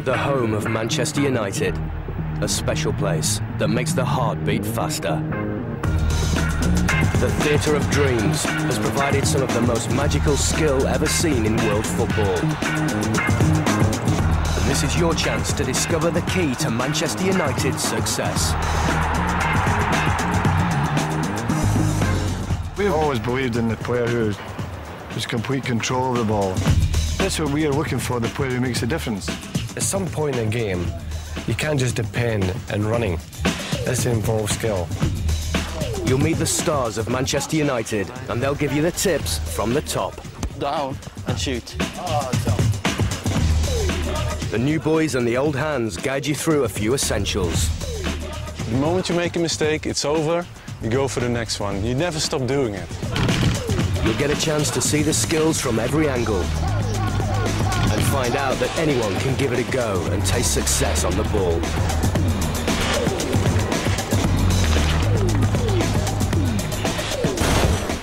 The home of Manchester United. A special place that makes the heart beat faster. The theatre of dreams has provided some of the most magical skill ever seen in world football. And this is your chance to discover the key to Manchester United's success. We've always believed in the player who has complete control of the ball. That's what we are looking for, the player who makes a difference. At some point in a game, you can't just depend on running. This involves skill. You'll meet the stars of Manchester United, and they'll give you the tips from the top. Down and shoot. The new boys and the old hands guide you through a few essentials. The moment you make a mistake, it's over. You go for the next one. You never stop doing it. You'll get a chance to see the skills from every angle and find out that anyone can give it a go and taste success on the ball.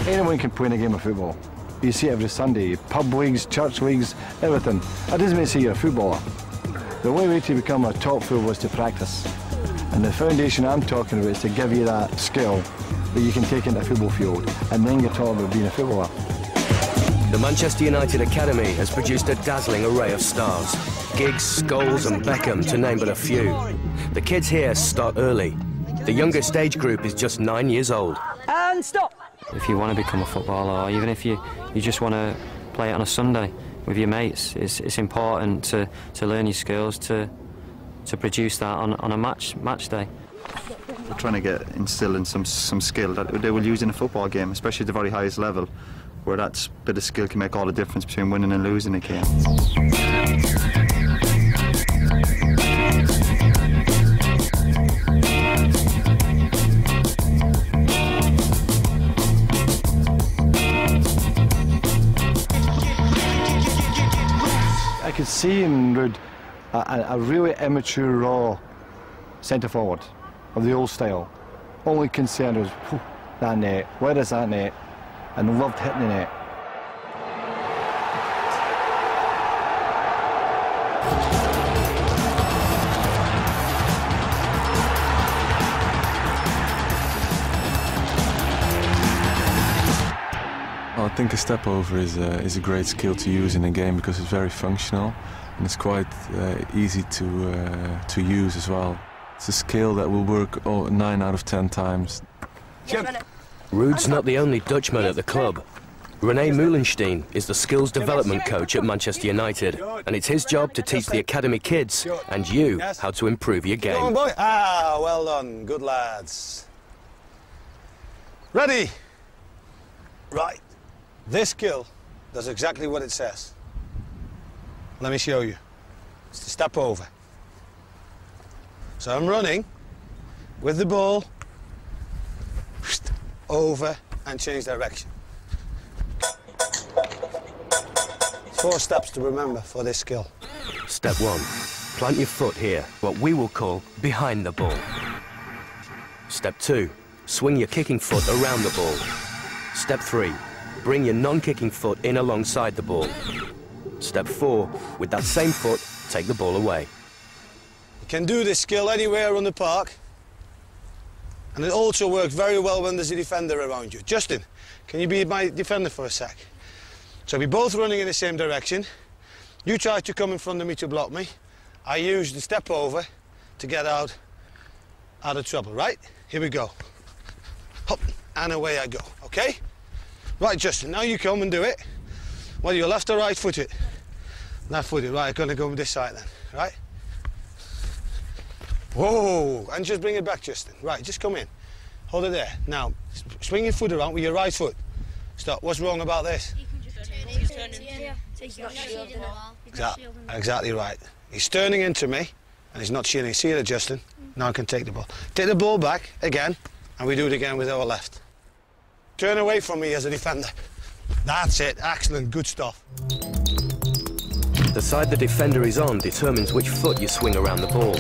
Anyone can play in a game of football. You see it every Sunday, pub leagues, church leagues, everything. That doesn't mean to say you're a footballer. The only way to become a top footballer is to practice. And the foundation I'm talking about is to give you that skill that you can take into a football field, and then you're talking about being a footballer. The Manchester United Academy has produced a dazzling array of stars. Giggs, Scholes and Beckham, to name but a few. The kids here start early. The youngest age group is just 9 years old. And stop! If you want to become a footballer, or even if you just want to play it on a Sunday with your mates, it's important to learn your skills, to produce that on a match day. We're trying to instill in some skill that they will use in a football game, especially at the very highest level, where that bit of skill can make all the difference between winning and losing a game. I could see in Ruud a really immature, raw centre-forward of the old style. Only concern was, that net, where is that net? And loved hitting the net. Well, I think a step over is a great skill to use in a game because it's very functional and it's quite easy to use as well. It's a skill that will work 9 out of 10 times. Ruud's not the only Dutchman at the club. René Meulenstein is the skills development coach at Manchester United, and it's his job to teach the academy kids and you how to improve your game. Come on, boy. Ah, well done. Good lads. Ready? Right. This skill does exactly what it says. Let me show you. It's the step over. So I'm running with the ball over and change direction. 4 steps to remember for this skill. Step 1. Plant your foot here, what we will call behind the ball. Step 2. Swing your kicking foot around the ball. Step 3. Bring your non-kicking foot in alongside the ball. Step 4. With that same foot, take the ball away. You can do this skill anywhere on the park. And it also works very well when there's a defender around you. Justin, can you be my defender for a sec? So we're both running in the same direction. You try to come in front of me to block me. I use the step over to get out of trouble, right? Here we go. Hop, and away I go, okay? Right, Justin, now you come and do it. Well, you're left or right footed? Left footed, right, I'm gonna go this side then, right? Whoa, and just bring it back, Justin. Right, just come in. Hold it there. Now, swing your foot around with your right foot. Stop, what's wrong about this? Exactly right. He's turning into me, and he's not shielding. See it, Justin? Now I can take the ball. Take the ball back, again, and we do it again with our left. Turn away from me as a defender. That's it, excellent, good stuff. The side the defender is on determines which foot you swing around the ball.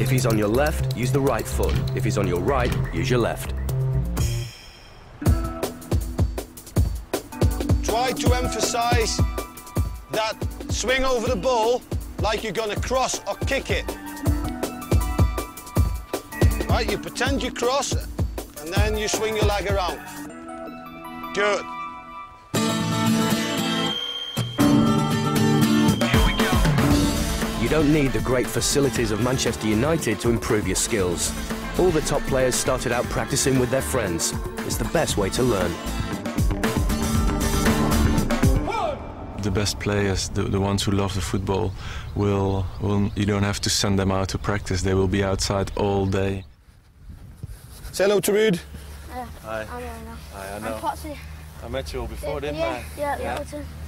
If he's on your left, use the right foot. If he's on your right, use your left. Try to emphasize that swing over the ball like you're going to cross or kick it. Right, you pretend you cross, and then you swing your leg around. Good. You don't need the great facilities of Manchester United to improve your skills. All the top players started out practicing with their friends. It's the best way to learn. The best players, the ones who love the football, you don't have to send them out to practice. They will be outside all day. Say hello to Ruud. Hi. Hi, I know. Potsy. I met you all before, didn't I? Yeah.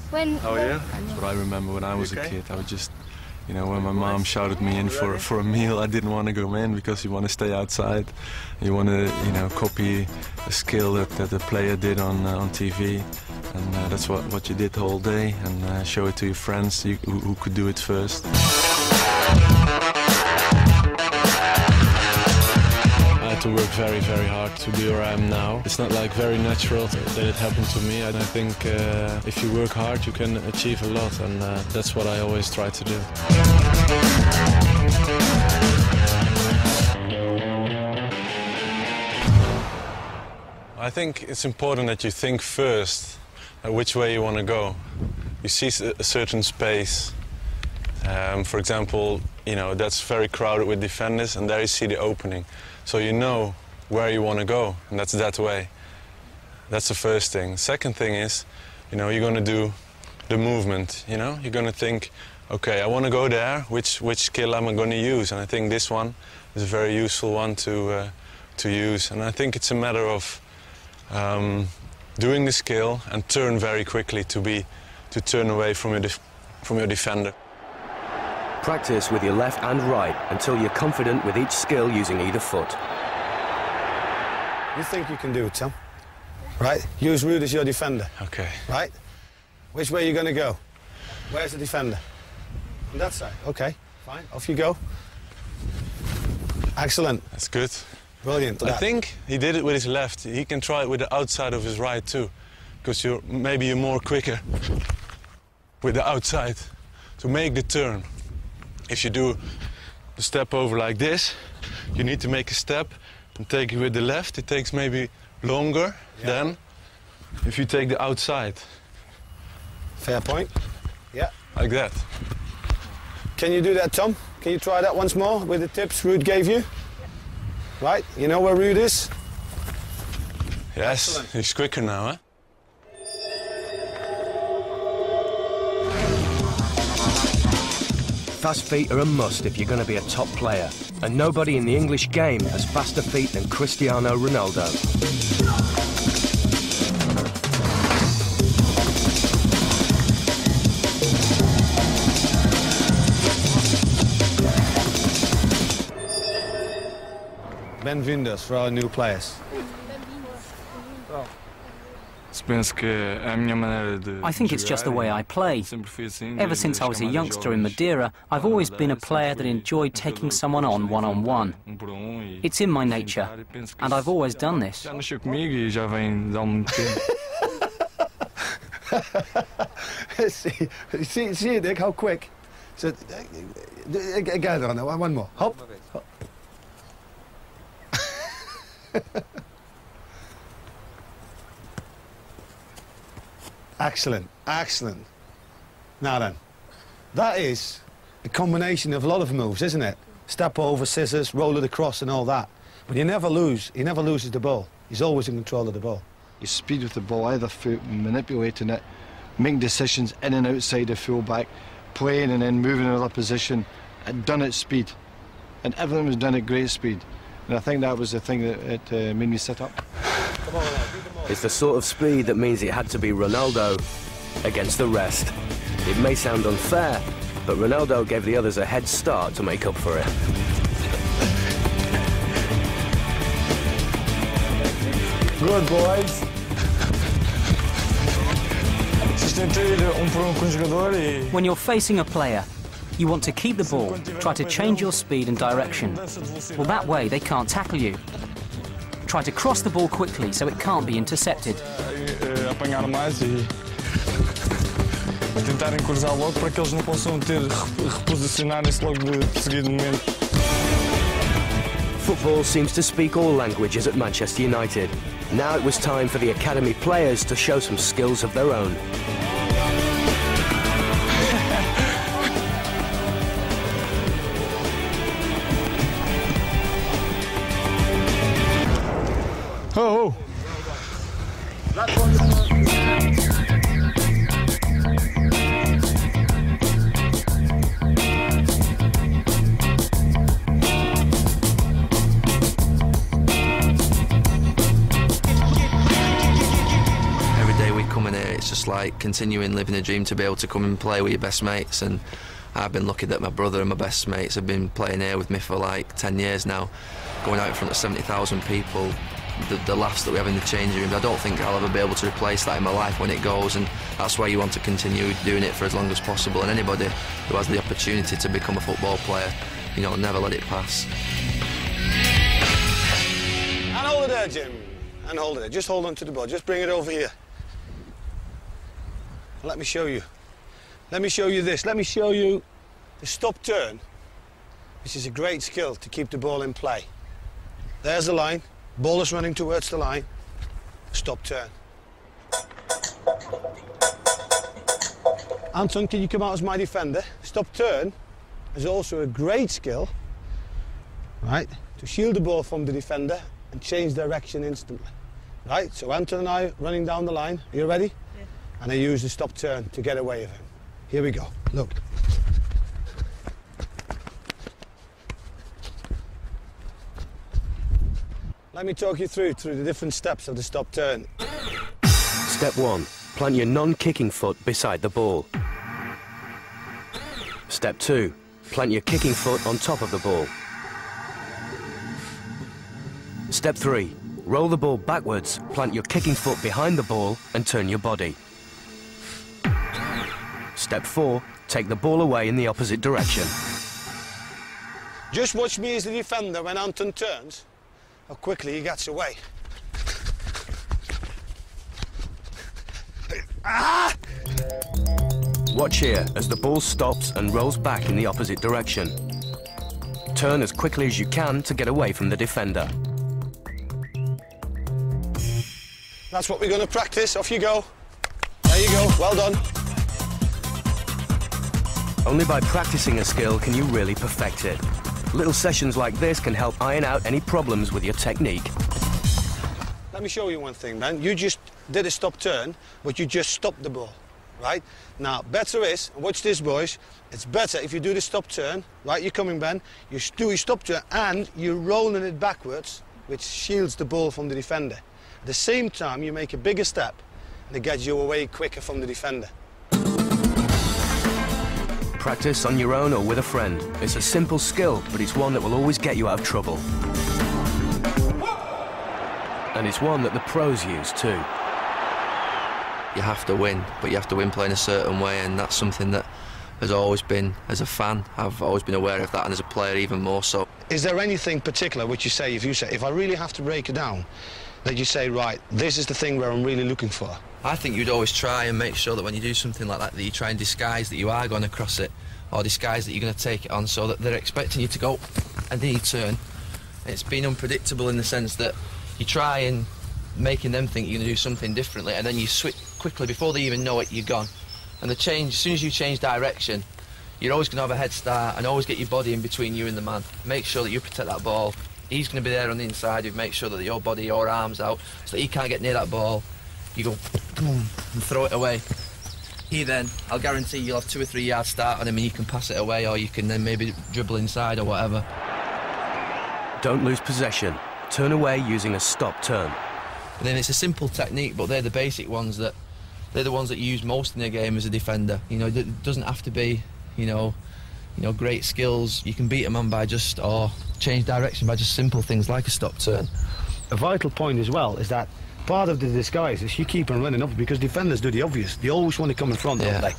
When? Oh yeah? That's what I remember when I was a kid. I would just, you know, when my mom shouted me in for a meal, I didn't want to go in because you want to stay outside. You want to, you know, copy a skill that the player did on TV. And that's what you did the whole day, and show it to your friends who could do it first. I had to work very, very hard to be where I am now. It's not like very natural that it happened to me. I think if you work hard, you can achieve a lot, and that's what I always try to do. I think it's important that you think first which way you want to go. You see a certain space. For example, you know, that's very crowded with defenders, and there you see the opening. So you know where you want to go, and that's that way. That's the first thing. Second thing is, you know, you're going to do the movement, you know? You're going to think, okay, I want to go there, which skill am I going to use? And I think this one is a very useful one to use. And I think it's a matter of doing the skill and turn very quickly to turn away from your defender. Practice with your left and right until you're confident with each skill using either foot. You think you can do it, Tom? Right? Use Ruud as your defender. Okay. Right? Which way are you going to go? Where's the defender? On that side. Okay, fine. Off you go. Excellent. That's good. Brilliant. I think he did it with his left. He can try it with the outside of his right too, because maybe you're more quicker with the outside to make the turn. If you do the step over like this, you need to make a step and take it with the left. It takes maybe longer than if you take the outside. Fair point. Yeah. Like that. Can you do that, Tom? Can you try that once more with the tips Ruud gave you? Right, you know where Ruud is? Yes, excellent. He's quicker now, huh? Fast feet are a must if you're going to be a top player. And nobody in the English game has faster feet than Cristiano Ronaldo. Bem-vindos for our new players. I think it's just the way I play. Ever since I was a youngster in Madeira, I've always been a player that enjoyed taking someone on one-on-one. It's in my nature, and I've always done this. see, Dick, how quick. So, again on that one more. Hop. Hop. Excellent, excellent. Now then, that is a combination of a lot of moves, isn't it? Step over, scissors, roll it across and all that. But he never loses the ball. He's always in control of the ball. His speed with the ball, either foot, manipulating it, making decisions in and outside the full-back, playing and then moving in another position, and done at speed. And everything was done at great speed. And I think that was the thing that made me sit up. Come on, It's the sort of speed that means it had to be Ronaldo against the rest. It may sound unfair, but Ronaldo gave the others a head start to make up for it. Good boys. When you're facing a player, you want to keep the ball, try to change your speed and direction. Well, that way they can't tackle you. Try to cross the ball quickly so it can't be intercepted. para tentarem cruzar logo para que eles não possam reposicionarem-se logo de seguidamente. Football seems to speak all languages at Manchester United. Now it was time for the academy players to show some skills of their own. Oh! It's just like continuing living a dream to be able to come and play with your best mates, and I've been lucky that my brother and my best mates have been playing here with me for like 10 years now, going out in front of 70,000 people, the laughs that we have in the changing rooms. I don't think I'll ever be able to replace that in my life when it goes, and that's why you want to continue doing it for as long as possible, and anybody who has the opportunity to become a football player, you know, never let it pass. And hold it there, Jim, and hold it there. Just hold on to the ball, just bring it over here. Let me show you. Let me show you this. Let me show you the stop turn, which is a great skill to keep the ball in play. There's the line. Ball is running towards the line. Stop turn. Anton, can you come out as my defender? Stop turn is also a great skill, right, to shield the ball from the defender and change direction instantly. Right, so Anton and I running down the line. Are you ready? And I use the stop turn to get away with him. Here we go, look. Let me talk you through the different steps of the stop turn. Step 1. Plant your non-kicking foot beside the ball. Step 2. Plant your kicking foot on top of the ball. Step 3. Roll the ball backwards, plant your kicking foot behind the ball and turn your body. Step 4, take the ball away in the opposite direction. Just watch me as the defender when Anton turns, how quickly he gets away. Ah! Watch here as the ball stops and rolls back in the opposite direction. Turn as quickly as you can to get away from the defender. That's what we're going to practice. Off you go. There you go. Well done. Only by practicing a skill can you really perfect it. Little sessions like this can help iron out any problems with your technique. Let me show you one thing, man. You just did a stop turn, but you just stopped the ball, right? Now, better is, watch this, boys, it's better if you do the stop turn, right? You're coming, Ben. You do your stop turn, and you're rolling it backwards, which shields the ball from the defender. At the same time, you make a bigger step, and it gets you away quicker from the defender. Practice on your own or with a friend. It's a simple skill, but it's one that will always get you out of trouble. And it's one that the pros use too. You have to win, but you have to win playing a certain way, and that's something that has always been, as a fan, I've always been aware of that, and as a player even more so. Is there anything particular which you say, if I really have to break it down, that you say, right, this is the thing where I'm really looking for? I think you'd always try and make sure that when you do something like that, that you try and disguise that you are going to cross it, or disguise that you're going to take it on, so that they're expecting you to go and then you turn. It's been unpredictable in the sense that you try and making them think you're going to do something differently, and then you switch quickly before they even know it, you're gone. And the change, as soon as you change direction, you're always going to have a head start and always get your body in between you and the man. Make sure that you protect that ball. He's going to be there on the inside. You make sure that your body, your arms out, so that he can't get near that ball. You go, boom, and throw it away. He then, I'll guarantee you'll have 2 or 3 yards start on him, and you can pass it away, or you can then maybe dribble inside or whatever. Don't lose possession. Turn away using a stop turn. And then it's a simple technique, but they're the basic ones that they're the ones that you use most in a game as a defender. You know, it doesn't have to be, you know, great skills. You can beat a man by just, or change direction by just simple things like a stop turn. A vital point as well is that part of the disguise is you keep on running up, because defenders do the obvious. They always want to come in front, don't they?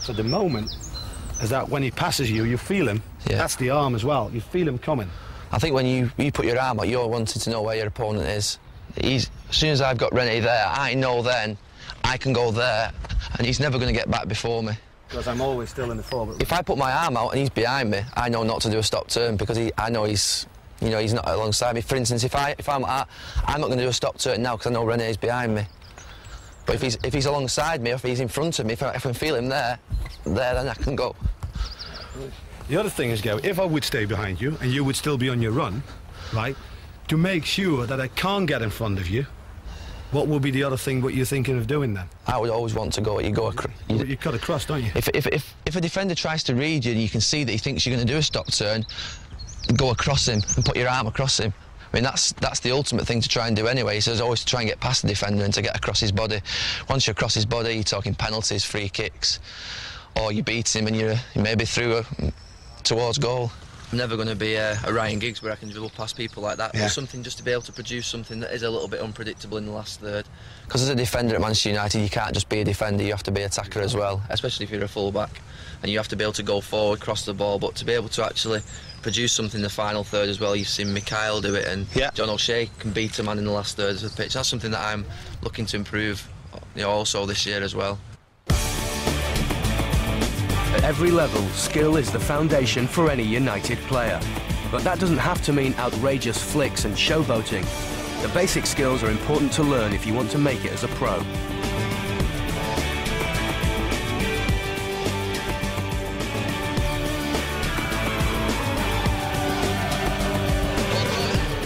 So the moment is that when he passes you, you feel him. Yeah. That's the arm as well. You feel him coming. I think when you put your arm out, you're wanting to know where your opponent is. As soon as I've got Rennie there, I know then I can go there and he's never going to get back before me. Because I'm always still in the forward. If I put my arm out and he's behind me, I know not to do a stop turn because I know he's, you know, he's not alongside me. For instance, if I'm not going to do a stop turn now because I know René's behind me. But if he's alongside me, or if he's in front of me, if I can feel him there, then I can go. The other thing is, Gary, if I would stay behind you and you would still be on your run, right, to make sure that I can't get in front of you, what would be the other thing what you're thinking of doing then? I would always want to go. You cut across, don't you? If a defender tries to read you and you can see that he thinks you're going to do a stop turn, go across him and put your arm across him. I mean, that's the ultimate thing to try and do anyway. So always to try and get past the defender and to get across his body. Once you're across his body, you're talking penalties, free kicks, or you beat him and you're maybe through towards goal. I'm never going to be a Ryan Giggs where I can dribble past people like that. Yeah. But something just to be able to produce something that is a little bit unpredictable in the last third. Because as a defender at Manchester United, you can't just be a defender, you have to be an attacker as well, especially if you're a full-back. And you have to be able to go forward, cross the ball, but to be able to actually produce something in the final third as well. You've seen Mikhail do it, and John O'Shea can beat a man in the last third of the pitch. That's something that I'm looking to improve, you know, also this year as well. At every level, skill is the foundation for any United player. But that doesn't have to mean outrageous flicks and showboating. The basic skills are important to learn if you want to make it as a pro.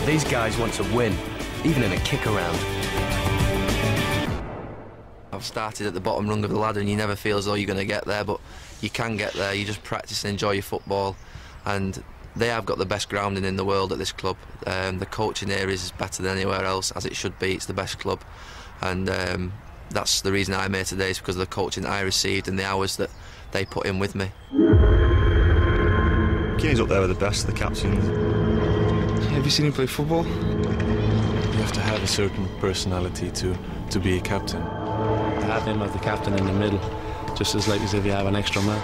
These guys want to win, even in a kick around. I've started at the bottom rung of the ladder and you never feel as though you're going to get there, but you can get there. You just practice and enjoy your football, and they have got the best grounding in the world at this club. The coaching here is better than anywhere else, as it should be. It's the best club, and that's the reason I'm here today, is because of the coaching that I received and the hours that they put in with me. Kane's up there with the best of the captains. Have you seen him play football? You have to have a certain personality to be a captain. To have him as the captain in the middle, just as like as if you have an extra man.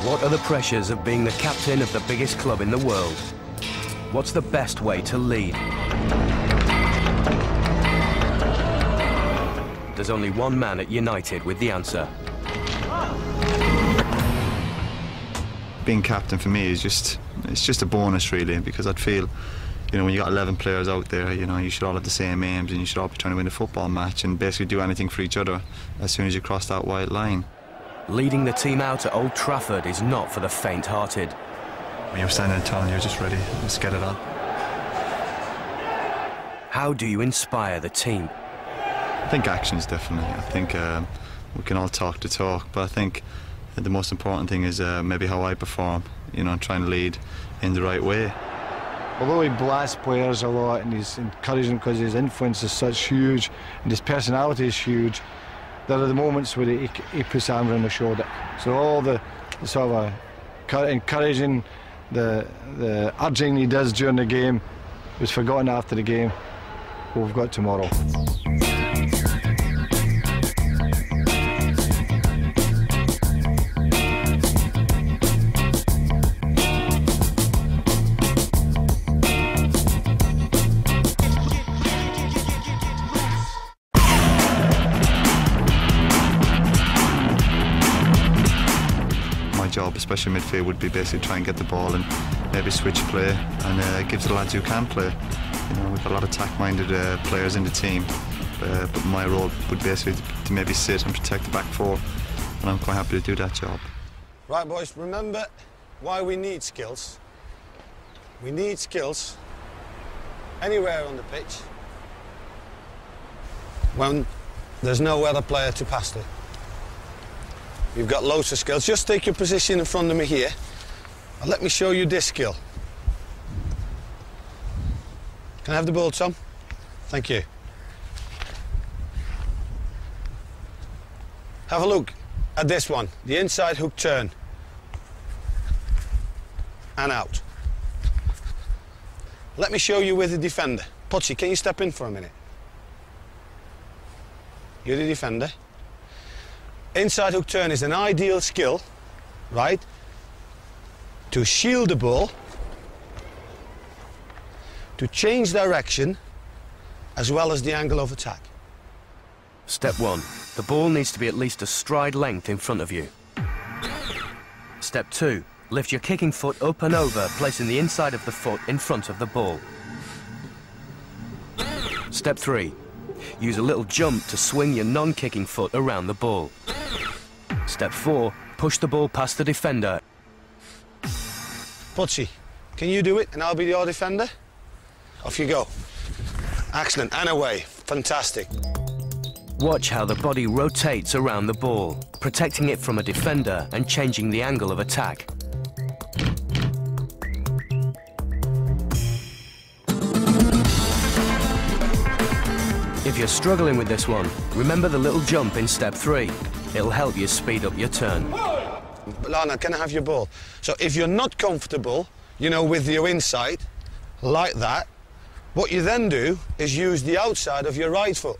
What are the pressures of being the captain of the biggest club in the world? What's the best way to lead? There's only one man at United with the answer. Being captain for me is just a bonus really, because I'd feel, you know, when you got 11 players out there, you know, you should all have the same aims and you should all be trying to win a football match and basically do anything for each other as soon as you cross that white line. Leading the team out at Old Trafford is not for the faint-hearted. When you're standing in a tunnel, you're just ready, let's get it on. How do you inspire the team? I think actions, definitely. I think we can all talk the talk, but I think the most important thing is maybe how I perform, you know, trying to lead in the right way. Although he blasts players a lot and he's encouraging because his influence is such huge and his personality is huge, there are the moments where he puts arms on the shoulder. So all the sort of encouraging, the urging he does during the game was forgotten after the game. We've got tomorrow. Job, especially midfield, would be basically try and get the ball and maybe switch play and give to the lads who can play. You know, we've got a lot of attack-minded players in the team, but my role would basically to maybe sit and protect the back four, and I'm quite happy to do that job. Right, boys, remember why we need skills. We need skills anywhere on the pitch when there's no other player to pass to. You've got loads of skills. Just take your position in front of me here and let me show you this skill. Can I have the ball, Tom? Thank you. Have a look at this one, the inside hook turn and out. Let me show you with the defender. Potsy, can you step in for a minute? You're the defender. Inside hook turn is an ideal skill, right, to shield the ball, to change direction, as well as the angle of attack. Step 1. The ball needs to be at least a stride length in front of you. Step 2. Lift your kicking foot up and over, placing the inside of the foot in front of the ball. Step 3. Use a little jump to swing your non-kicking foot around the ball. Step 4. Push the ball past the defender. Potsy, can you do it and I'll be your defender? Off you go. Excellent, and away. Fantastic. Watch how the body rotates around the ball, protecting it from a defender and changing the angle of attack. If you're struggling with this one, remember the little jump in step 3. It'll help you speed up your turn. Lana, can I have your ball? So if you're not comfortable, you know, with your inside, like that, what you then do is use the outside of your right foot,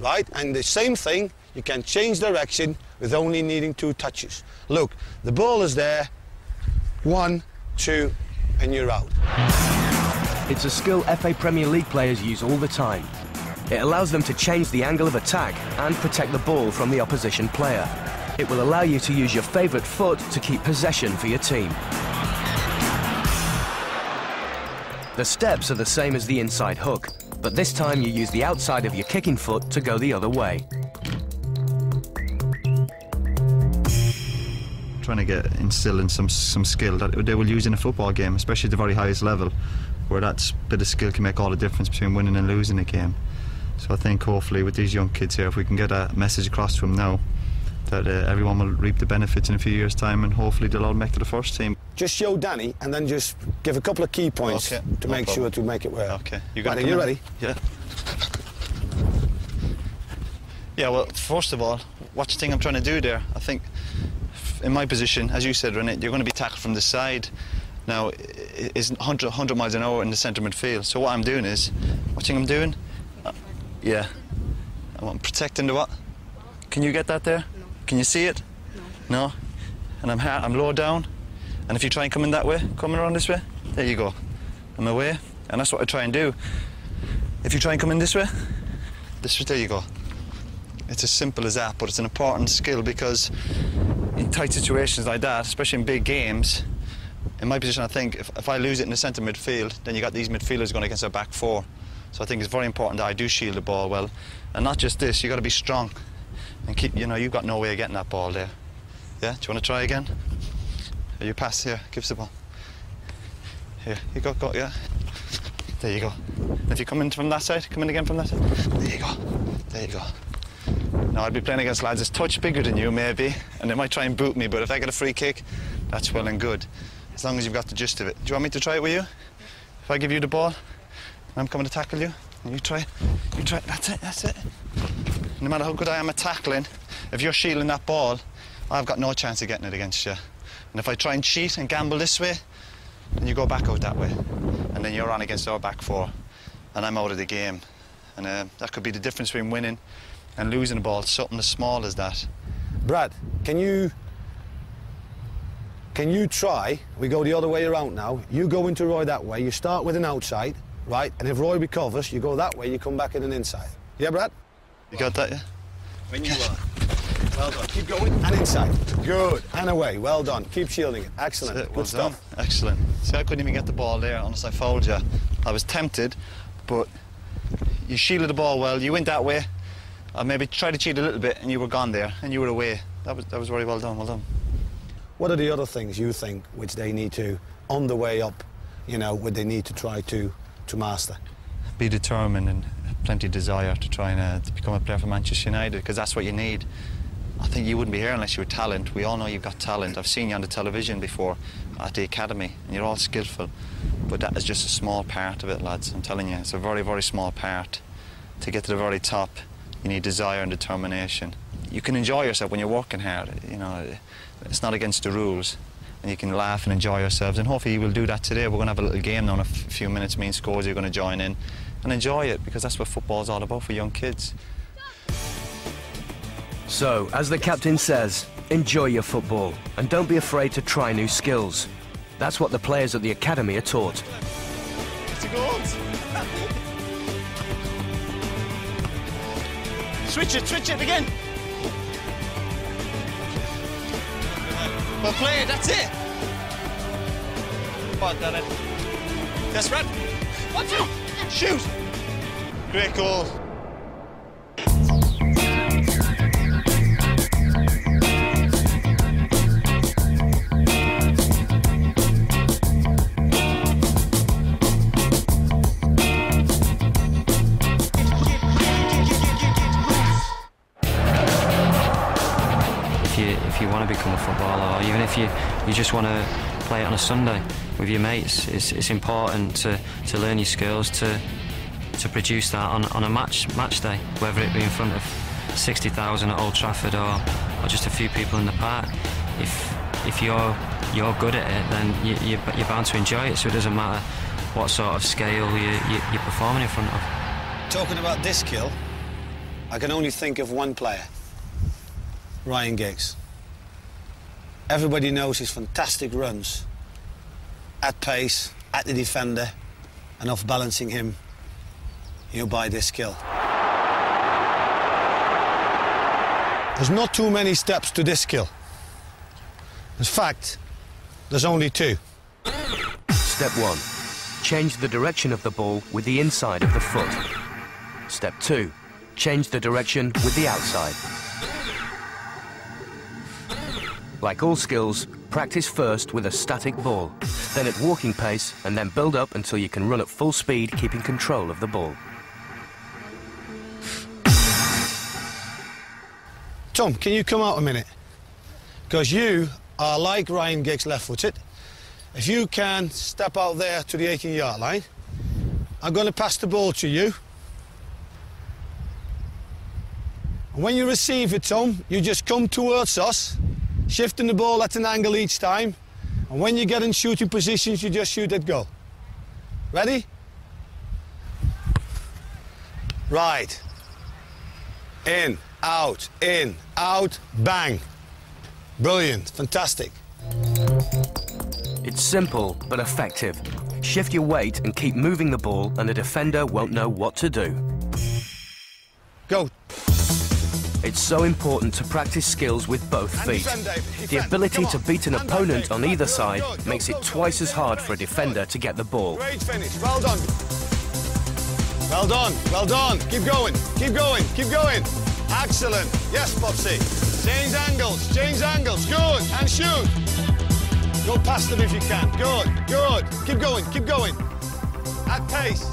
right? And the same thing, you can change direction with only needing 2 touches. Look, the ball is there, 1, 2, and you're out. It's a skill FA Premier League players use all the time. It allows them to change the angle of attack and protect the ball from the opposition player. It will allow you to use your favourite foot to keep possession for your team. The steps are the same as the inside hook, but this time you use the outside of your kicking foot to go the other way. Trying to instill in some skill that they will use in a football game, especially at the very highest level, where that bit of skill can make all the difference between winning and losing a game. So I think hopefully with these young kids here, if we can get a message across to them now, that everyone will reap the benefits in a few years' time, and hopefully they'll all make to the first team. Just show Danny and then just give a couple of key points to make sure to make it work. Okay. Are you ready? Yeah. Yeah, well, first of all, watch the thing I'm trying to do there. I think in my position, as you said, René, you're going to be tackled from the side. Now, it's 100 miles an hour in the centre midfield. So what I'm doing is, what thing I'm doing? Yeah. I'm protecting the what? Can you get that there? No. Can you see it? No. No? And I'm low down. And if you try and come in that way, coming around this way, there you go. I'm away. And that's what I try and do. If you try and come in this way, there you go. It's as simple as that, but it's an important skill because in tight situations like that, especially in big games, in my position, I think if I lose it in the centre midfield, then you got these midfielders going against our back 4. So I think it's very important that I do shield the ball well. And not just this, you got to be strong and keep, you know, you've got no way of getting that ball there. Yeah, do you want to try again? You pass here, give us the ball. Here, you go, yeah. There you go. If you come in from that side, come in again from that side. There you go. There you go. Now, I'd be playing against lads that's a touch bigger than you, maybe, and they might try and boot me, but if I get a free kick, that's well and good, as long as you've got the gist of it. Do you want me to try it with you? If I give you the ball, I'm coming to tackle you, and you try, that's it. No matter how good I am at tackling, if you're shielding that ball, I've got no chance of getting it against you. And if I try and cheat and gamble this way, then you go back out that way, and then you're on against our back 4, and I'm out of the game. And that could be the difference between winning and losing the ball, something as small as that. Brad, can you try, we go the other way around now, you go into Roy that way, you start with an outside, right, and if Roy recovers, you go that way, you come back in an inside. Yeah, Brad? You got that, yeah? When you are. Well done. Keep going, and inside. Good, and away, well done. Keep shielding it, excellent. Well good stuff. Done. Excellent. See, I couldn't even get the ball there, unless I fouled you. I was tempted, but you shielded the ball well, you went that way, I maybe tried to cheat a little bit, and you were gone there, and you were away. That was very well done, well done. What are the other things you think which they need to, on the way up, you know, what they need to try to master? Be determined and plenty of desire to try and to become a player for Manchester United, because that's what you need. I think you wouldn't be here unless you were talent. We all know you've got talent. I've seen you on the television before at the academy, and you're all skillful. But that is just a small part of it, lads. I'm telling you, it's a very, very small part. To get to the very top, you need desire and determination. You can enjoy yourself when you're working hard. You know, it's not against the rules, and you can laugh and enjoy yourselves. And hopefully you will do that today. We're going to have a little game now in a few minutes. Me and Scores are going to join in and enjoy it, because that's what football's all about for young kids. So, as the captain says, enjoy your football and don't be afraid to try new skills. That's what the players at the academy are taught. Switch it again. Well played, that's it. Come on, Danny. That's right. 1, 2, shoot. Great goal. If you want to become a footballer, or even if you just want to play it on a Sunday with your mates, it's important to learn your skills, to produce that on a match day, whether it be in front of 60,000 at Old Trafford or just a few people in the park. If you're good at it, then you're bound to enjoy it, so it doesn't matter what sort of scale you're performing in front of. Talking about this skill, I can only think of one player, Ryan Giggs. Everybody knows his fantastic runs at pace, at the defender, and off balancing him, by this skill. There's not too many steps to this skill. In fact, there's only 2. Step 1. Change the direction of the ball with the inside of the foot. Step 2. Change the direction with the outside. Like all skills, practice first with a static ball, then at walking pace, and then build up until you can run at full speed, keeping control of the ball. Tom, can you come out a minute? Because you are like Ryan Giggs, left-footed. If you can step out there to the 18-yard line, I'm going to pass the ball to you. And when you receive it, Tom, you just come towards us, shifting the ball at an angle each time. And when you get in shooting positions, you just shoot at goal. Ready? Right. In, out, bang. Brilliant, fantastic. It's simple but effective. Shift your weight and keep moving the ball, and the defender won't know what to do. Go. It's so important to practice skills with both feet. The ability to beat an opponent on either side makes it twice as hard for a defender to get the ball. Great finish, well done. Well done, well done. Keep going, keep going, keep going. Excellent. Yes, Popsy. Change angles, good, and shoot. Go past them if you can. Good, good. Keep going. At pace.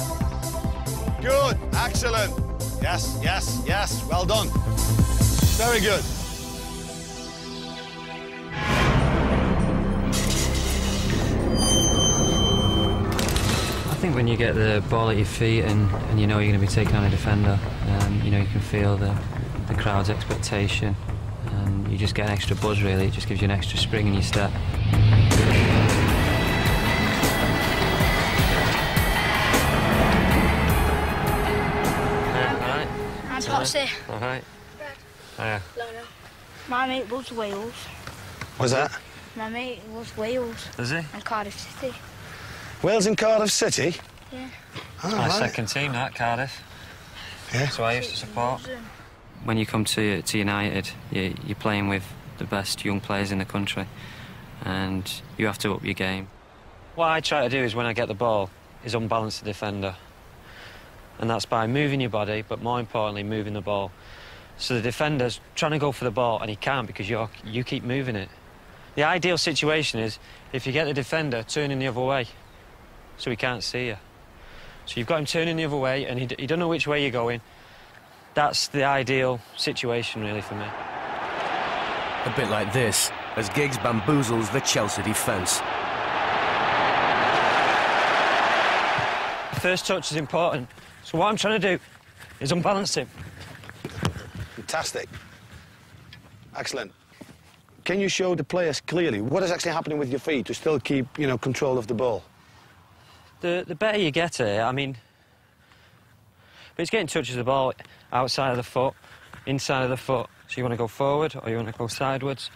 Good, excellent. Yes, yes, yes, well done. Very good. I think when you get the ball at your feet and you know you're going to be taking on a defender, you can feel the crowd's expectation, and you just get an extra buzz, really. It just gives you an extra spring in your step. I'm Potsy. All right. Hiya. My mate loves Wales. What's that? My mate loves Wales. Does he? And Cardiff City. Wales and Cardiff City? Yeah. Oh, My right. second team, that, Cardiff. Yeah. So I used to support. When you come to United, you're playing with the best young players in the country, and you have to up your game. What I try to do is, when I get the ball, is unbalance the defender. And that's by moving your body, but more importantly, moving the ball. So the defender's trying to go for the ball, and he can't because you keep moving it. The ideal situation is if you get the defender turning the other way, so he can't see you. So you've got him turning the other way, and he doesn't know which way you're going. That's the ideal situation, really, for me. A bit like this, as Giggs bamboozles the Chelsea defence. First touch is important. So what I'm trying to do is unbalance him. Fantastic. Excellent. Can you show the players clearly what is actually happening with your feet to still keep, control of the ball? The better you get at it, I mean, but it's getting touches of the ball outside of the foot, inside of the foot. So you want to go forward or you want to go sideways.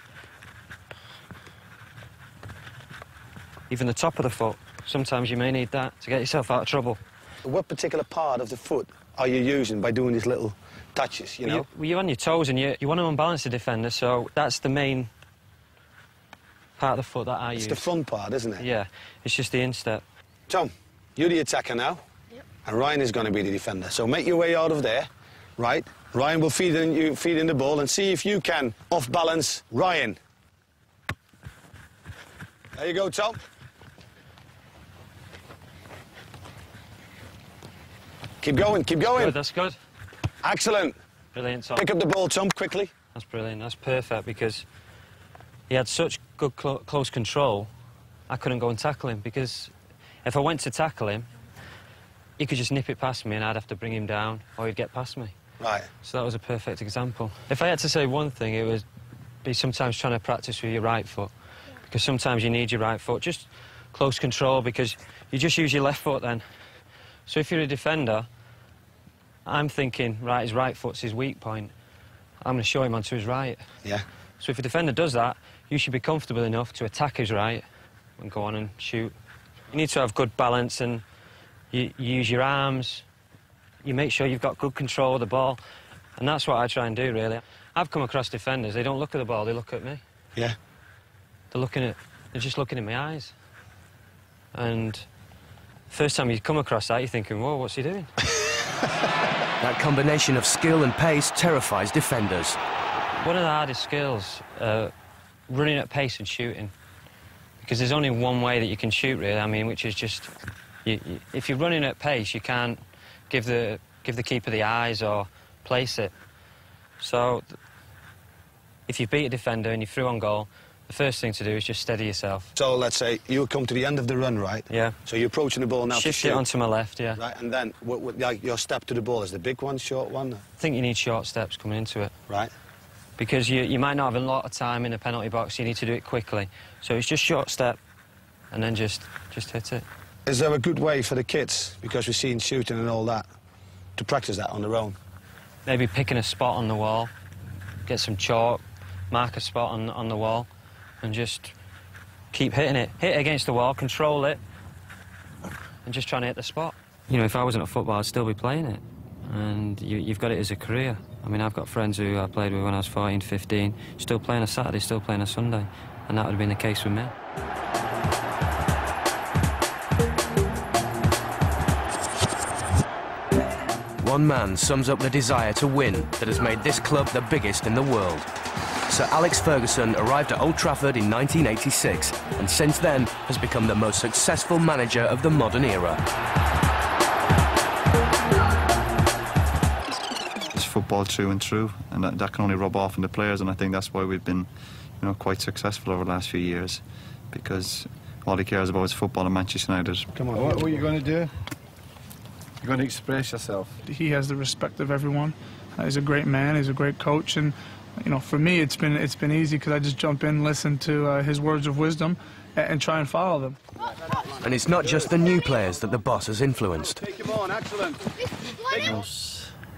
Even the top of the foot. Sometimes you may need that to get yourself out of trouble. What particular part of the foot are you using by doing these little touches, you know? Well, you're on your toes and you want to unbalance the defender, so that's the main part of the foot that I use. It's the front part, isn't it? Yeah, it's just the instep. Tom, you're the attacker now. Yep. And Ryan is going to be the defender. So make your way out of there, right? Ryan will feed in the ball and see if you can off-balance Ryan. There you go, Tom. Keep going, keep going. Good, that's good. Excellent. Brilliant, Tom. Pick up the ball, Tom, quickly. That's brilliant, that's perfect, because he had such good close control, I couldn't go and tackle him, because if I went to tackle him, he could just nip it past me and I'd have to bring him down, or he'd get past me. Right. So that was a perfect example. If I had to say one thing, it would be sometimes trying to practice with your right foot, because sometimes you need your right foot. Just close control, because you just use your left foot then. So if you're a defender, I'm thinking, right, his right foot's his weak point. I'm going to show him onto his right. Yeah. So if a defender does that, you should be comfortable enough to attack his right and go on and shoot. You need to have good balance, and you use your arms. You make sure you've got good control of the ball, and that's what I try and do, really. I've come across defenders, they don't look at the ball, they look at me. Yeah. They're just looking in my eyes. And first time you come across that, you're thinking, whoa, what's he doing? That combination of skill and pace terrifies defenders. One of the hardest skills, running at pace and shooting. Because there's only one way that you can shoot, really, I mean, which is just... if you're running at pace, you can't give the keeper the eyes or place it. So, if you beat a defender and you're through on goal, the first thing to do is just steady yourself. So let's say you come to the end of the run, right? Yeah. So you're approaching the ball now. Shift it onto my left, yeah. Right, and then like your step to the ball is the big one, short one? I think you need short steps coming into it. Right. Because you might not have a lot of time in the penalty box, you need to do it quickly. So it's just short step, and then just hit it. Is there a good way for the kids, because we've seen shooting and all that, to practice that on their own? Maybe picking a spot on the wall, get some chalk, mark a spot on the wall, and just keep hitting it. Hit it against the wall, control it, and just trying to hit the spot. You know, if I wasn't a footballer, I'd still be playing it. And you've got it as a career. I mean, I've got friends who I played with when I was 14, 15, still playing a Saturday, still playing a Sunday, and that would have been the case with me. One man sums up the desire to win that has made this club the biggest in the world. Sir Alex Ferguson arrived at Old Trafford in 1986 and since then has become the most successful manager of the modern era. It's football through and through, and that can only rub off on the players, and I think that's why we've been, you know, quite successful over the last few years, because all he cares about is football and Manchester United. Come on, what are you going to do? You're going to express yourself. He has the respect of everyone. He's a great man, he's a great coach, and you know, for me it's been easy because I just jump in, listen to his words of wisdom and try and follow them. And it's not just the new players that the boss has influenced. Take him on, excellent.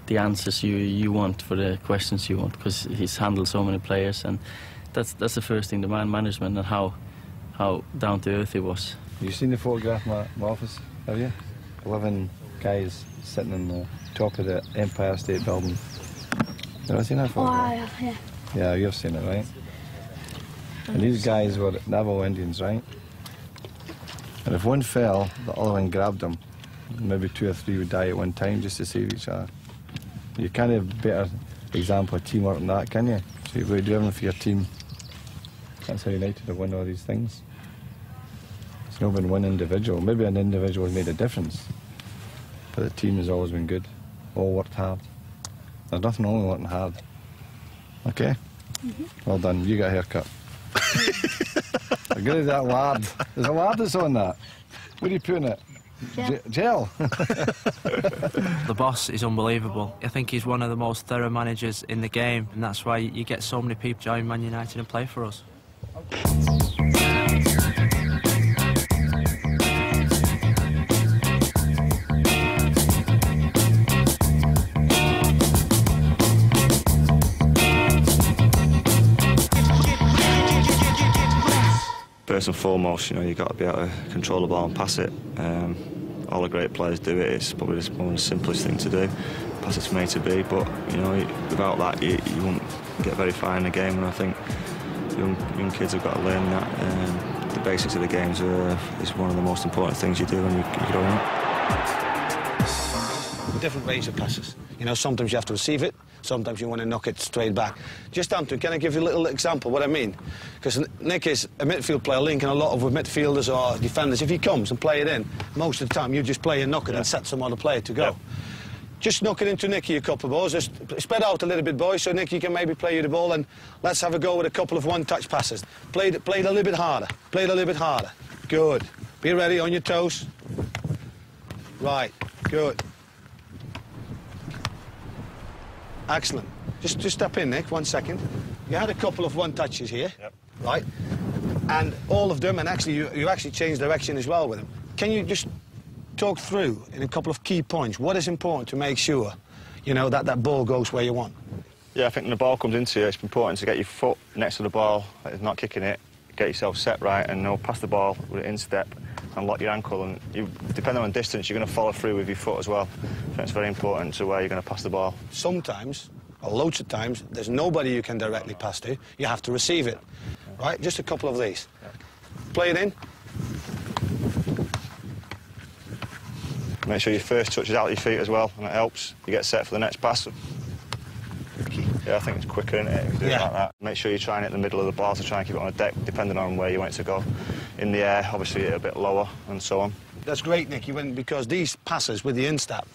The answers you want for the questions you want, because he's handled so many players, and that's the first thing, the man management and how down to earth he was. You've seen the photograph in my office, have you? 11 guys sitting on the top of the Empire State Building. Have you seen that photograph? Oh, I have, yeah. Yeah, you've seen it, right? And these guys were Navajo Indians, right? And if one fell, the other one grabbed them. Maybe 2 or 3 would die at one time just to save each other. You can't have a better example of teamwork than that, can you? So you've got to do everything for your team. That's how United have won all these things. It's not been one individual. Maybe an individual has made a difference, but the team has always been good. All worked hard. There's nothing wrong with working hard. Okay? Well done. You got a haircut. Good as that lard. There's a lard that's on that. What are you putting it? Gel. The boss is unbelievable. I think he's one of the most thorough managers in the game, and that's why you get so many people join Man United and play for us. First and foremost, you know, you've got to be able to control the ball and pass it. all the great players do it. It's probably just one of the simplest thing to do, pass it from A to B. But you know, without that, you won't get very far in the game. And I think young kids have got to learn that. The basics of the games is one of the most important things you do when you're growing up. Different range of passes. You know, sometimes you have to receive it, sometimes you want to knock it straight back. Just Anton, can I give you a little example what I mean? Because Nick is a midfield player linking a lot of with midfielders or defenders. If he comes and play it in, most of the time you just play and knock it and set some other player to go. Just knock it into Nicky a couple of balls. Just spread out a little bit, boys, so Nicky can maybe play you the ball, and let's have a go with a couple of one-touch passes. Play it a little bit harder. Play it a little bit harder. Good. Be ready on your toes. Right. Good. Excellent. Just step in, Nick, 1 second. You had a couple of one-touches here, right? And all of them, and actually you actually changed direction as well with them. Can you just talk through in a couple of key points what is important to make sure, you know, that ball goes where you want? Yeah, I think when the ball comes into you, it's important to get your foot next to the ball, not kicking it, get yourself set right, and pass the ball with an instep and lock your ankle. And depending on distance, you're going to follow through with your foot as well. I think it's very important to where you're going to pass the ball. Sometimes, or loads of times, there's nobody you can directly pass to. You have to receive it, right? Just a couple of these. Play it in. Make sure your first touch is out of your feet as well, and it helps. You get set for the next pass. Yeah, I think it's quicker, isn't it, if you do it like that. Make sure you're trying it in the middle of the ball to try and keep it on the deck, depending on where you want it to go. In the air, obviously, a bit lower, and so on. That's great, Nick, because these passes with the instep,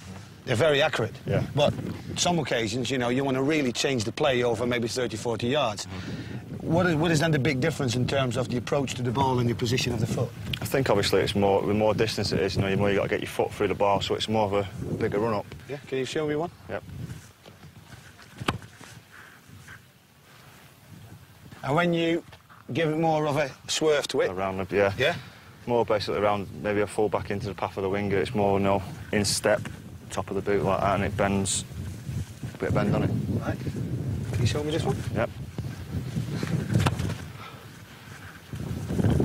they're very accurate. Yeah. But some occasions, you know, you want to really change the play over maybe 30, 40 yards. What is then the big difference in terms of the approach to the ball and the position of the foot? I think, obviously, it's more, the more distance it is, you know, the more you've got to get your foot through the ball, so it's more of a bigger run-up. Yeah, can you show me one? Yep. And when you give it more of a swerve to it? Around the, yeah. Yeah? More basically around maybe a full back into the path of the winger. It's more, in step, top of the boot like that, and it bends, a bit of bend on it. Right. Can you show me this one? Yep.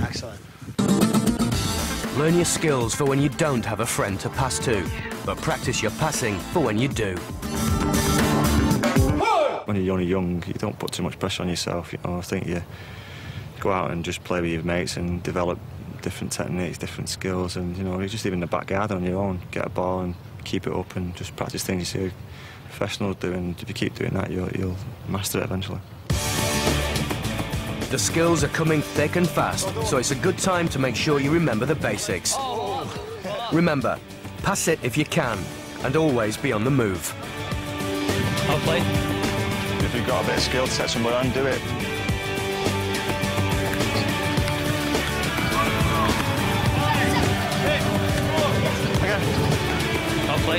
Excellent. Learn your skills for when you don't have a friend to pass to, but practice your passing for when you do. When you're only young, you don't put too much pressure on yourself. You know, I think you go out and just play with your mates and develop different techniques, different skills, and you just even in the back garden on your own, get a ball and keep it up and just practice things you see professionals do. And if you keep doing that, you'll master it eventually. The skills are coming thick and fast, so it's a good time to make sure you remember the basics. Remember, pass it if you can, and always be on the move. I'll play. If you've got a bit of skill to set somewhere on, do it. I'll play.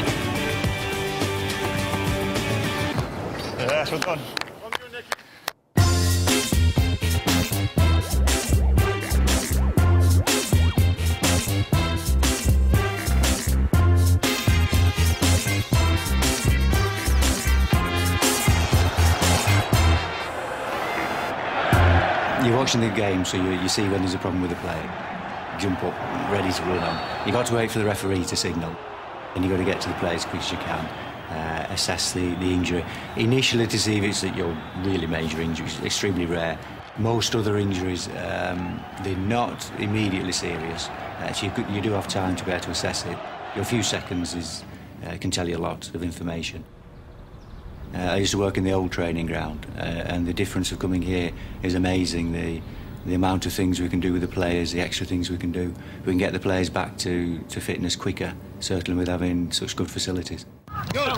Yes, well done. You're watching the game, so you see when there's a problem with the player. Jump up, ready to run on. You've got to wait for the referee to signal, and you've got to get to the player as quick as you can, assess the injury. Initially, to see if it's your really major injury, it's extremely rare. Most other injuries, they're not immediately serious, so you do have time to be able to assess it. Your few seconds can tell you a lot of information. I used to work in the old training ground, and the difference of coming here is amazing. The amount of things we can do with the players, the extra things we can do. We can get the players back to fitness quicker, certainly with having such good facilities. Go.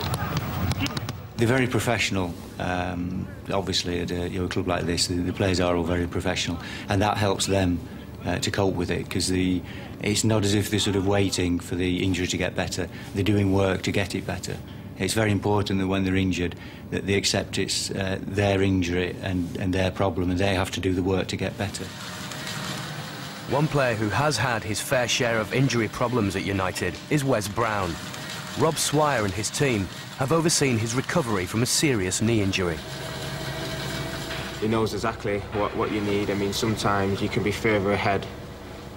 They're very professional. Obviously, at a club like this, the players are all very professional, and that helps them to cope with it, because it's not as if they're sort of waiting for the injury to get better. They're doing work to get it better. It's very important that when they're injured, that they accept it's their injury and their problem, and they have to do the work to get better. One player who has had his fair share of injury problems at United is Wes Brown. Rob Swire and his team have overseen his recovery from a serious knee injury. He knows exactly what you need. I mean, sometimes you can be further ahead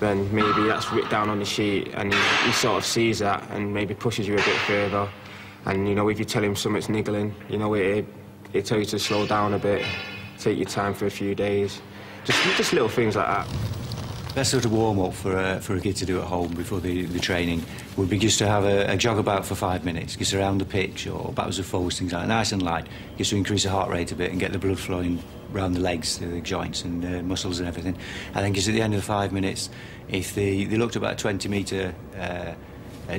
then maybe that's written down on the sheet, and he sort of sees that and maybe pushes you a bit further. And, you know, if you tell him something's niggling, you know, it tells you to slow down a bit, take your time for a few days. Just little things like that. Best sort of warm-up for a kid to do at home before the training would be just to have a jog about for 5 minutes, just around the pitch or backwards and forwards, things like that, nice and light, just to increase the heart rate a bit and get the blood flowing around the legs, the joints and muscles and everything. And then just at the end of the 5 minutes, if they looked about a 20-metre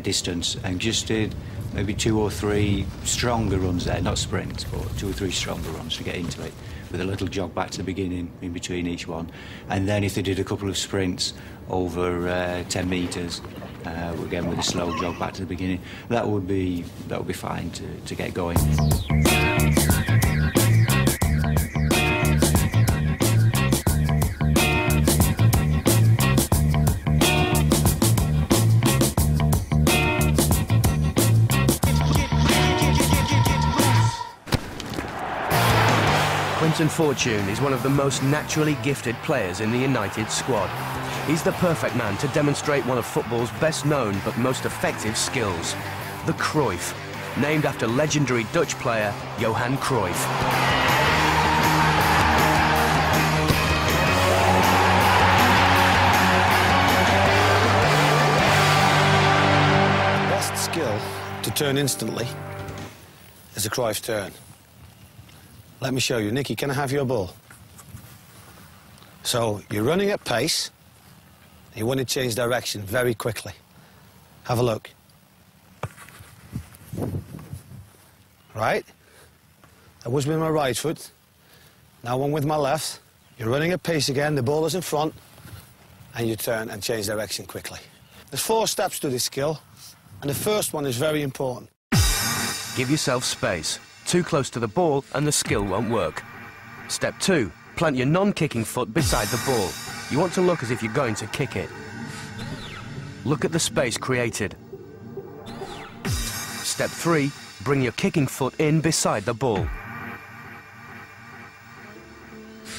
distance and just did maybe 2 or 3 stronger runs there, not sprints, but 2 or 3 stronger runs to get into it, with a little jog back to the beginning in between each one. And then if they did a couple of sprints over 10 metres, again with a slow jog back to the beginning, that would be fine to get going. Fortune is one of the most naturally gifted players in the United squad. He's the perfect man to demonstrate one of football's best known but most effective skills, the Cruyff, named after legendary Dutch player Johan Cruyff. The best skill to turn instantly is a Cruyff turn. Let me show you. Nicky, can I have your ball? So, you're running at pace. You want to change direction very quickly. Have a look. Right? That was with my right foot. Now one with my left. You're running at pace again. The ball is in front. And you turn and change direction quickly. There's 4 steps to this skill. And the first one is very important. Give yourself space. Too close to the ball and the skill won't work. Step 2, plant your non-kicking foot beside the ball. You want to look as if you're going to kick it. Look at the space created. Step 3, bring your kicking foot in beside the ball.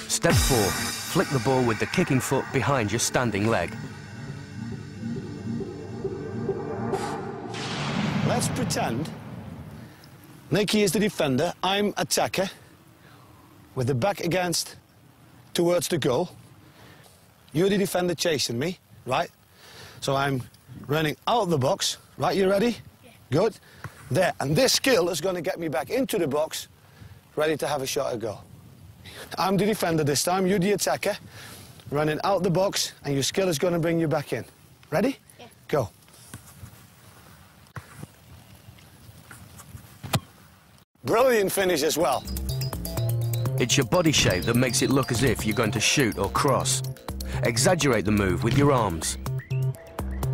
Step 4, flick the ball with the kicking foot behind your standing leg. Let's pretend Nicky is the defender, I'm attacker, with the back against towards the goal. You're the defender chasing me, right? So I'm running out of the box, right? You ready? Yeah. Good. There, and this skill is going to get me back into the box, ready to have a shot at goal. I'm the defender this time, you're the attacker, running out the box, and your skill is going to bring you back in. Ready? Yeah. Go. Brilliant finish as well. It's your body shape that makes it look as if you're going to shoot or cross. Exaggerate the move with your arms.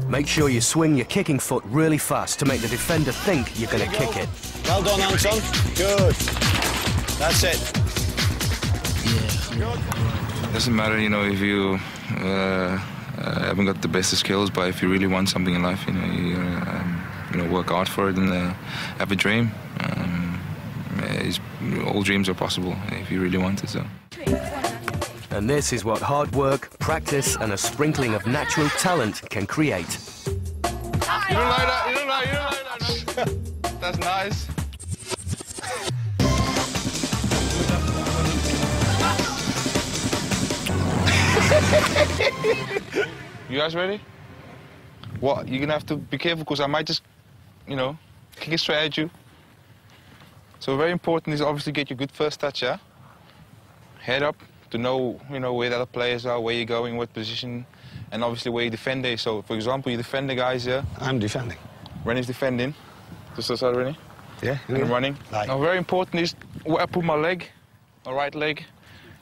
Make sure you swing your kicking foot really fast to make the defender think you're going to kick it. Well done, Anton. Good. That's it. Yeah. It doesn't matter, you know, if you haven't got the best of skills, but if you really want something in life, you know, work hard for it and have a dream. All dreams are possible if you really want it. So. And this is what hard work, practice, and a sprinkling of natural talent can create. You don't like that? You don't like that? That's nice. You guys ready? What? You're gonna have to be careful because I might just, you know, kick it straight at you. So very important is obviously get your good first touch, yeah? Head up to know, you know, where the other players are, where you're going, what position, and obviously where you defend is. So, for example, you defend the guys here. I'm defending. Rennie's defending. Just start Rennie? Yeah. And I'm running. Like. Now, very important is where I put my leg, my right leg,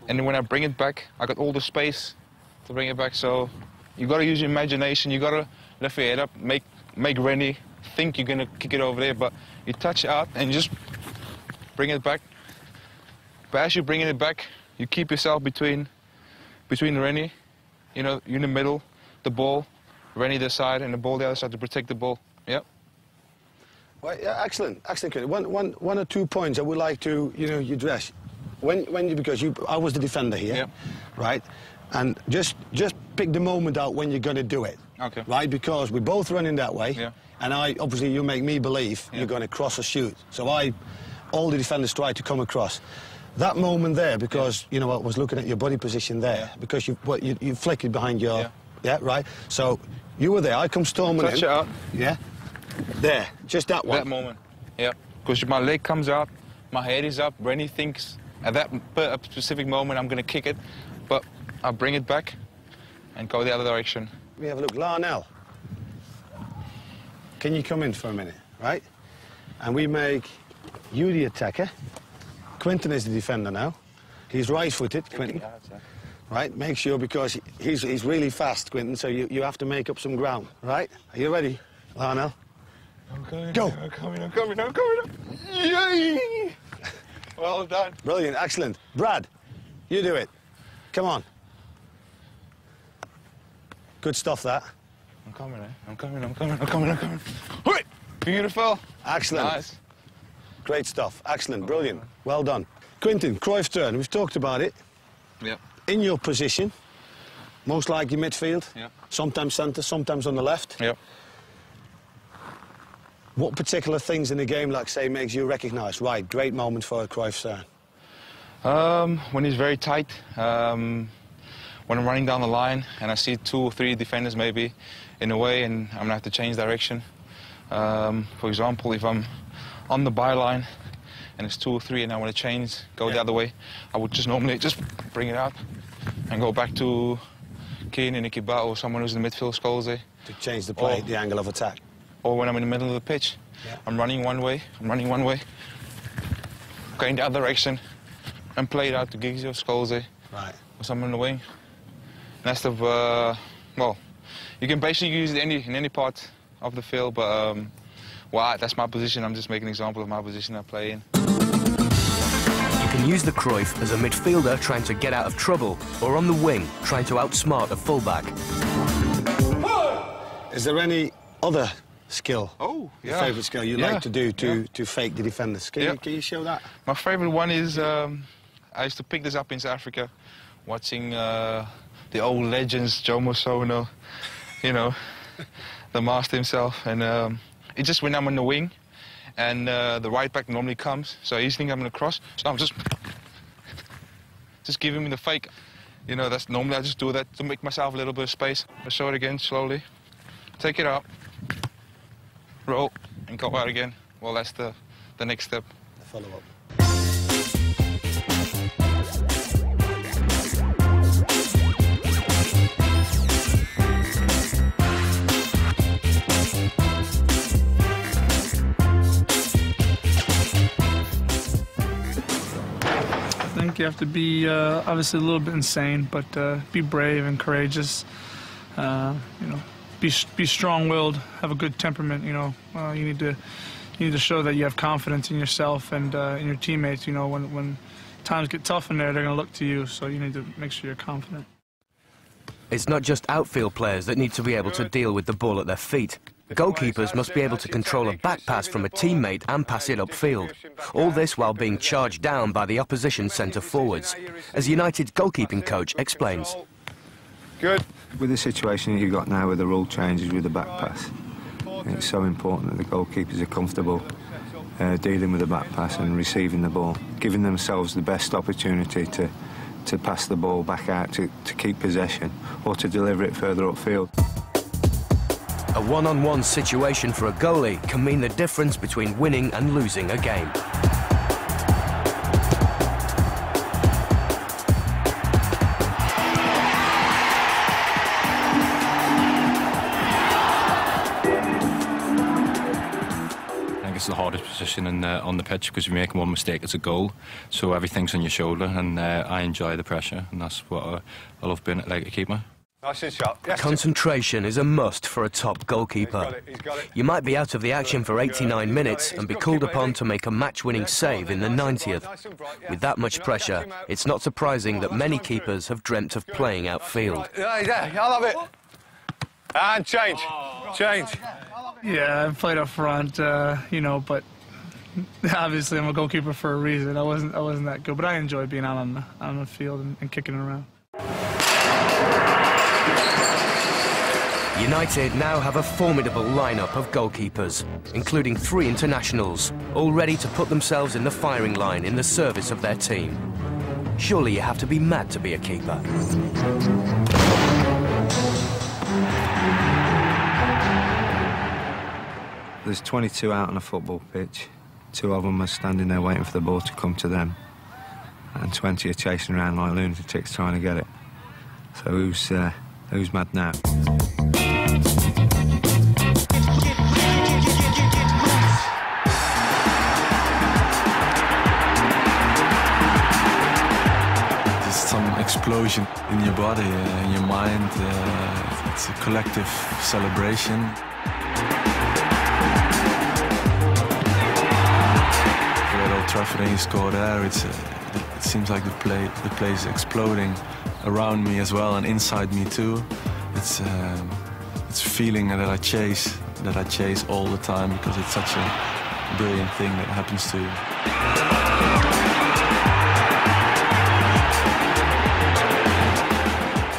and then when I bring it back, I got all the space to bring it back. So you got to use your imagination. You got to lift your head up, make Rennie think you're going to kick it over there, but you touch out and just bring it back. But as you're bringing it back, you keep yourself between Rennie, you know, you're in the middle, the ball, Rennie this side, and the ball the other side to protect the ball. Yep. Well, yeah, excellent. One or 2 points I would like to, you know, you address. Because I was the defender here, yep. Right? And just pick the moment out when you're going to do it. Okay. Right, because we're both running that way. Yeah. And obviously you make me believe you're going to cross or shoot. So all the defenders try to come across. That moment there, because, you know, I was looking at your body position there, because you flickered behind your... Yeah, right. So you were there, I come storming in. Touch it out. Yeah. There, just that one. That moment, yeah. Because my leg comes out, my head is up, Rennie thinks at that specific moment I'm going to kick it, but I'll bring it back and go the other direction. Let me have a look. Larnell, can you come in for a minute, right? And we make you the attacker. Quinton is the defender now. He's right-footed, Quinton. Right, make sure, because he's really fast, Quinton, so you have to make up some ground, right? Are you ready, Larnell? I'm coming, go! I'm coming. Yay! Well done. Brilliant, excellent. Brad, you do it. Come on. Good stuff, that. I'm coming, eh? I'm coming. Hoi! Beautiful. Excellent. Nice. Great stuff. Excellent, brilliant. Well done. Quinton, Cruyff's turn. We've talked about it. Yep. In your position, most likely midfield, yep. Sometimes centre, sometimes on the left. Yep. What particular things in the game, like say, makes you recognise, right, great moment for Cruyff's turn? When he's very tight, when I'm running down the line and I see 2 or 3 defenders maybe in a way and I'm going to have to change direction. For example, if I'm on the byline and it's 2 or 3 and I want to change, go the other way, I would just normally just bring it out and go back to Keen and Ikiba or someone who's in the midfield, Scholze. To change the play, the angle of attack. Or when I'm in the middle of the pitch, I'm running one way, going the other direction and play it out to Giggsy or Scholze. Right. Or someone in the wing. And that's the, well, you can basically use it in any part of the field, but well, that's my position. I'm just making an example of my position I play in. You can use the Cruyff as a midfielder trying to get out of trouble, or on the wing trying to outsmart a fullback. Is there any other skill, yeah. favourite skill you like to do to fake the defenders? Can you show that? My favourite one is, I used to pick this up in South Africa, watching the old legends, Joe Mosono, you know, the master himself. And it's just when I'm on the wing and the right back normally comes, so he's thinking I'm going to cross, so I'm just giving him the fake. You know, that's normally I just do that to make myself a little bit of space. I'll show it again slowly. Take it out, roll, and go out again. Well, that's the next step. The follow-up. I think you have to be obviously a little bit insane, but be brave and courageous. You know, be strong-willed, have a good temperament. You know, you need to show that you have confidence in yourself and in your teammates. You know, when times get tough in there, they're going to look to you. So you need to make sure you're confident. It's not just outfield players that need to be able to deal with the ball at their feet. Goalkeepers must be able to control a back pass from a teammate and pass it upfield. All this while being charged down by the opposition centre-forwards, as United's goalkeeping coach explains. Good. With the situation that you've got now with the rule changes with the back pass, it's so important that the goalkeepers are comfortable dealing with the back pass and receiving the ball, giving themselves the best opportunity to pass the ball back out to keep possession or to deliver it further upfield. A one-on-one situation for a goalie can mean the difference between winning and losing a game. It's the hardest position on the pitch because if you make one mistake, it's a goal. So everything's on your shoulder, and I enjoy the pressure, and that's what I love being like a keeper. Nice and sharp. Yes. Concentration is a must for a top goalkeeper. He's got it. You might be out of the action for 89 minutes and be called upon to make a match-winning save in the 90th. With that much pressure, it's not surprising that many keepers have dreamt of playing outfield. Yeah, I love it. And change. Change. Yeah, I've played up front, you know, but obviously I'm a goalkeeper for a reason. I wasn't that good, but I enjoy being out on the field and kicking around. United now have a formidable lineup of goalkeepers, including 3 internationals, all ready to put themselves in the firing line in the service of their team. Surely you have to be mad to be a keeper. There's 22 out on a football pitch. 2 of them are standing there waiting for the ball to come to them. And 20 are chasing around like lunatics trying to get it. So who's mad now? Some explosion in your body, in your mind. It's a collective celebration. We're at Old Trafford and you score there. It seems like the place is exploding around me as well and inside me too. It's a feeling that I chase all the time because it's such a brilliant thing that happens to you.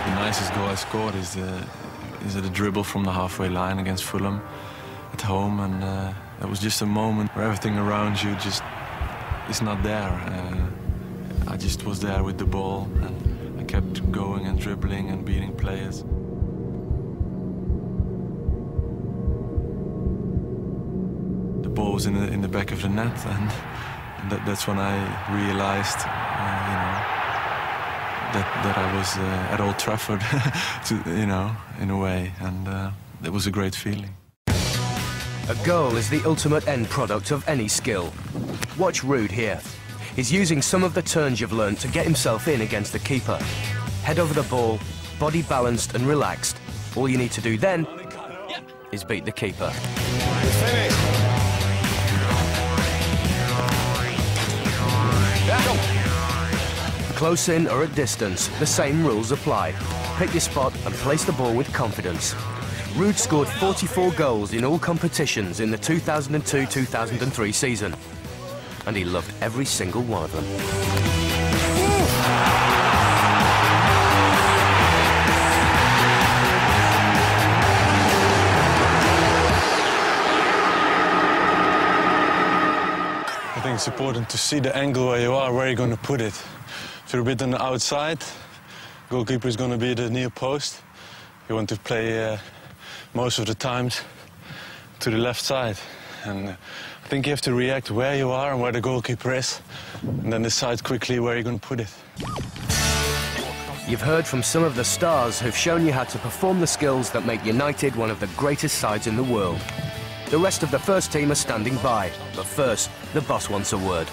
The nicest goal I scored is a dribble from the halfway line against Fulham at home, and it was just a moment where everything around you just is not there. I just was there with the ball, and I kept going and dribbling and beating players. The ball was in the back of the net, and that's when I realized, that I was at Old Trafford, in a way, and it was a great feeling. A goal is the ultimate end product of any skill. Watch Ruud here. He's using some of the turns you've learned to get himself in against the keeper. Head over the ball, body balanced and relaxed. All you need to do then is beat the keeper. Close in or at distance, the same rules apply. Pick your spot and place the ball with confidence. Ruud scored 44 goals in all competitions in the 2002-2003 season. And he loved every single one of them. I think it's important to see the angle where you are, where you're going to put it. If you're a bit on the outside, goalkeeper is going to be the near post. You want to play most of the times to the left side. And I think you have to react where you are and where the goalkeeper is, and then decide quickly where you're going to put it. You've heard from some of the stars who've shown you how to perform the skills that make United one of the greatest sides in the world. The rest of the first team are standing by, but first, the boss wants a word.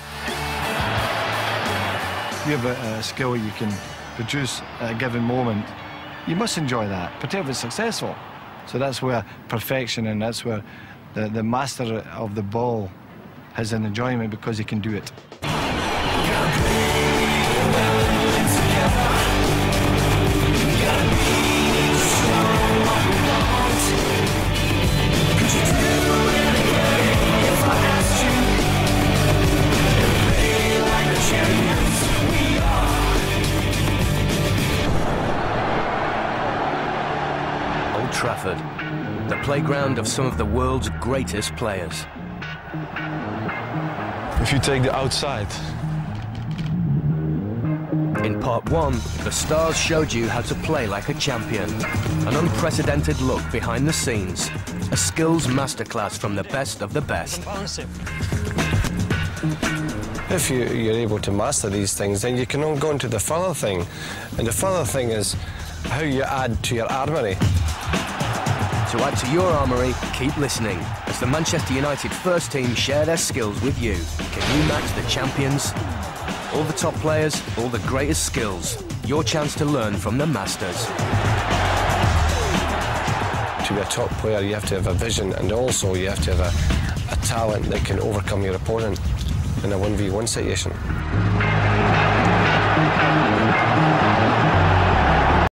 If you have a skill you can produce at a given moment, you must enjoy that, particularly if it's successful. So that's where perfection, and that's where the master of the ball has an enjoyment because he can do it. Old Trafford, the playground of some of the world's greatest players. If you take the outside. In part 1, the stars showed you how to play like a champion. An unprecedented look behind the scenes. A skills masterclass from the best of the best. If you're able to master these things, then you can go into the further thing. And the further thing is how you add to your armoury. To add to your armoury, keep listening as the Manchester United first team share their skills with you. Can you match the champions? All the top players, all the greatest skills. Your chance to learn from the masters. To be a top player, you have to have a vision, and also you have to have a talent that can overcome your opponent in a 1v1 situation.